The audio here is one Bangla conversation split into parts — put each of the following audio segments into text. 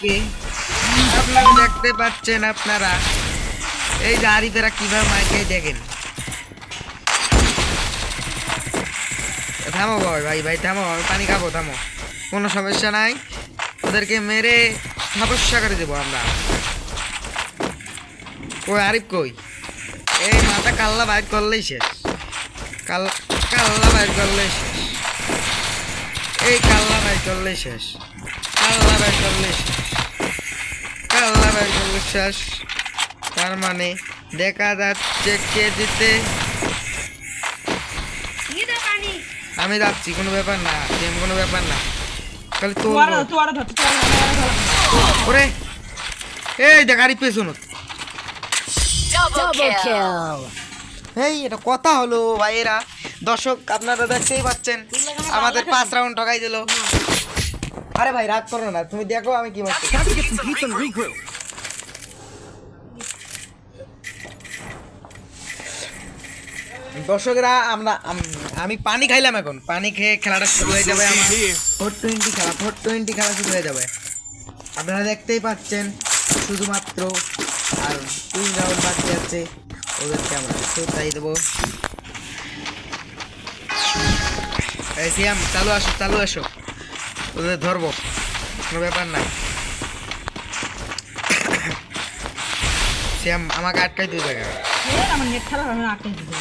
ওকে আপনারা দেখতে পাচ্ছেন আপনারা এই যে আরিফেরা কিভাবে মাইকে দেখেন। থামো ভাই ভাই থামো, আমি পানি খাবো, থামো, কোনো সমস্যা নাই, ওদেরকে মেরে সমস্যা করে দেবো আমরা। কই আরিফ কই? এই মাথা কাল্লা বাইর করলেই শেষ, কাল্লা বাইর করলেই শেষ, এই কাল্লা বাইর করলেই শেষ, কাল্লা বাইর করলেই শেষ, কাল্লা বাইর করলে শেষ। তার মানে দেখা যাচ্ছে কে জিতে। আমি যাচ্ছি, কোনো ব্যাপার না, গেম কোনো ব্যাপার না, খালি তো ওরে এই দেখ আরিফ পেছনত। এই এটা কথা হলো ভাইয়েরা, দর্শক আপনারা দেখতেই পাচ্ছেন আমাদের 5 রাউন্ড ঠকাই দিল। আরে ভাই রাগ করো না, তুমি দেখো আমি কি মারছি। দর্শকরা আমি পানি খাইলাম, এখন পানি খেয়ে খেলাটা শুরু হয়ে যাবে। আমার 420 খেলা শুরু হয়ে যাবে, আপনারা দেখতেই পাচ্ছেন শুধুমাত্র। আর 3 রাউন্ড বাকি আছে, ওদেরকে আমরা তাই দেবো। এই সিয়াম চালু আসো, ওদের ধরবো, কোনো ব্যাপার না। সিয়াম আমাকে আটকাই দিয়ে দেখা, আমার নেট খারাপ, আমি আটকাই দিতে।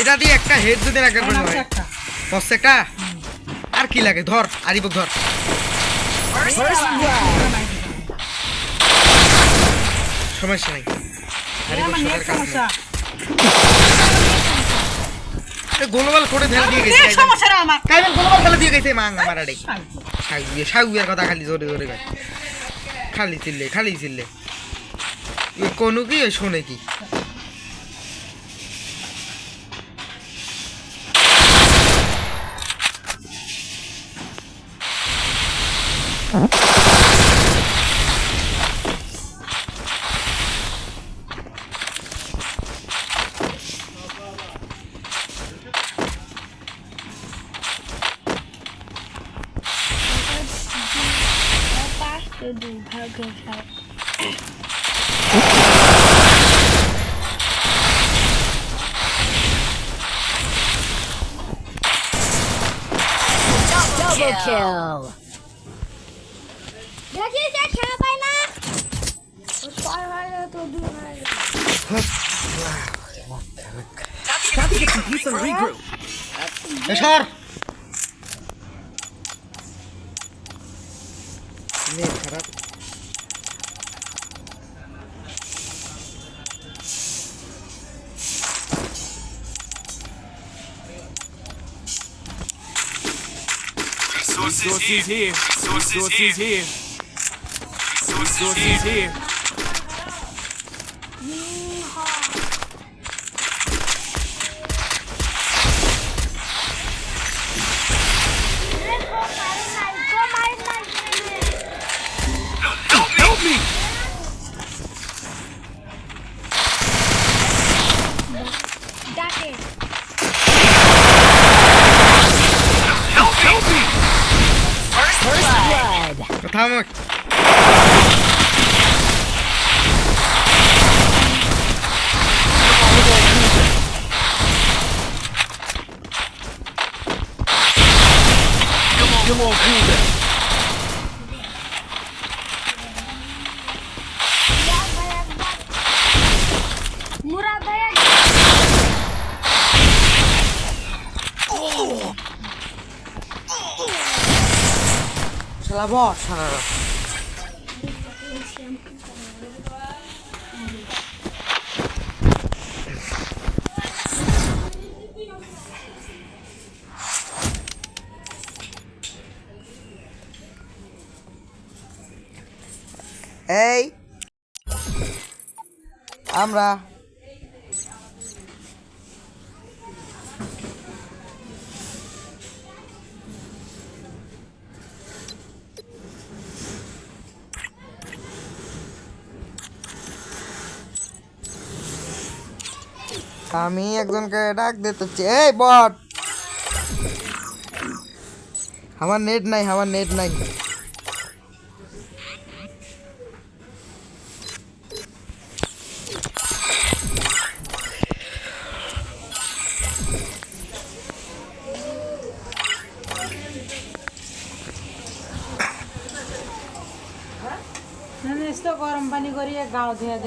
এটা দিয়ে একটা হেড যদি রাখার পরে হয় মস্ত একটা। আর কি লাগে, ধর আরিফক ধর। সমস্যা নেই, গোলমাল করে ফেলে দিয়ে গেছে, গোলমাল ফেলে দিয়ে গেছে মাং আমার আড়ে। সাগুয়ের কথা খালি জোরে জোরে গায়, খালি চিল্লে কোনো কি শোনে কি। Double kill. देखिए क्या खेल पाए ना उस पार वाले तो दूर है Time to get some peace and regroup. সর খারাপ। Resources here. Resources here. Resources here. Help me! Help me! First blood. থামো, Come on, cool down. मुराद भैया শালা বস শালা। এই আমরা আমি একজনকে ডাক দিতে চাই। এই বট আমার নেট নাই, আমার নেট নাই। গরম পানি করিয়ে গাও ধুয়ে দে।